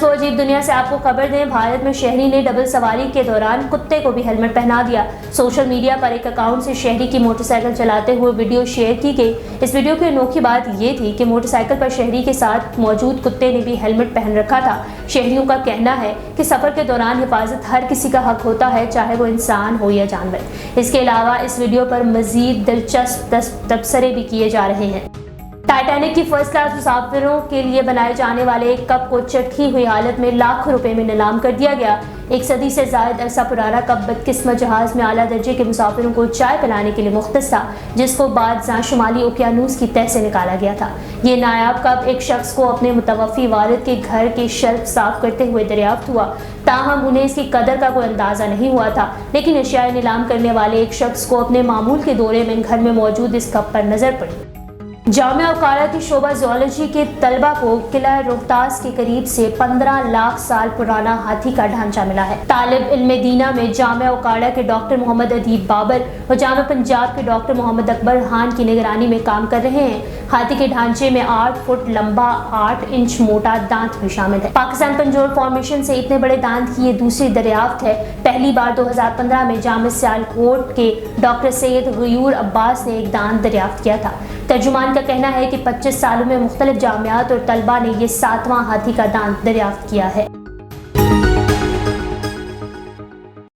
दोस्तों, अजीब दुनिया से आपको खबर दें, भारत में शहरी ने डबल सवारी के दौरान कुत्ते को भी हेलमेट पहना दिया। सोशल मीडिया पर एक अकाउंट से शहरी की मोटरसाइकिल चलाते हुए वीडियो शेयर की गई। इस वीडियो की अनोखी बात ये थी कि मोटरसाइकिल पर शहरी के साथ मौजूद कुत्ते ने भी हेलमेट पहन रखा था। शहरियों का कहना है कि सफर के दौरान हिफाजत हर किसी का हक होता है, चाहे वो इंसान हो या जानवर। इसके अलावा इस वीडियो पर मजीद दिलचस्प तबसरे भी किए जा रहे हैं। टाइटैनिक की फर्स्ट क्लास मुसाफिरों के लिए बनाए जाने वाले एक कप को चटकी हुई हालत में लाखों रुपए में नीलाम कर दिया गया। एक सदी से ज्यादा अरसा पुराना कप बदकिस्मत जहाज में आला दर्जे के मुसाफिरों को चाय पिलाने के लिए मुख्तस था, जिसको बाद शुमाली ओकियानूस की तह से निकाला गया था। ये नायाब कप एक शख्स को अपने मुतवफ़ी वालिद के घर के शेल्फ साफ करते हुए दरियाफ्त हुआ। ताहम उन्हें इसकी कदर का कोई अंदाजा नहीं हुआ था, लेकिन एशियाई नीलाम करने वाले एक शख्स को अपने मामूल के दौरे में घर में मौजूद इस कप पर नजर पड़ी। जामिया उकाड़ा की शोबा ज़ूलॉजी के तलबा को किला रोहतास के करीब से 15 लाख साल पुराना हाथी का ढांचा मिला है। तालिब इल्म दीना में जामिया उकाड़ा के डॉक्टर मोहम्मद अदीब बाबर और जामिया पंजाब के डॉक्टर मोहम्मद अकबर खान की निगरानी में काम कर रहे हैं। हाथी के ढांचे में 8 फुट लंबा 8 इंच मोटा दांत भी शामिल है। पाकिस्तान पंजोर फॉर्मेशन से इतने बड़े दांत की ये दूसरी दरियाफ्त है। पहली बार 2015 में जामिया सियालकोट के डॉक्टर सैयद गयूर अब्बास ने एक दांत दरियाफ्त किया था। तर्जुमान का कहना है कि 25 सालों में मुख्तलिफ जामियात और तलबा ने ये 7वां हाथी का दांत दरियाफ्त किया है।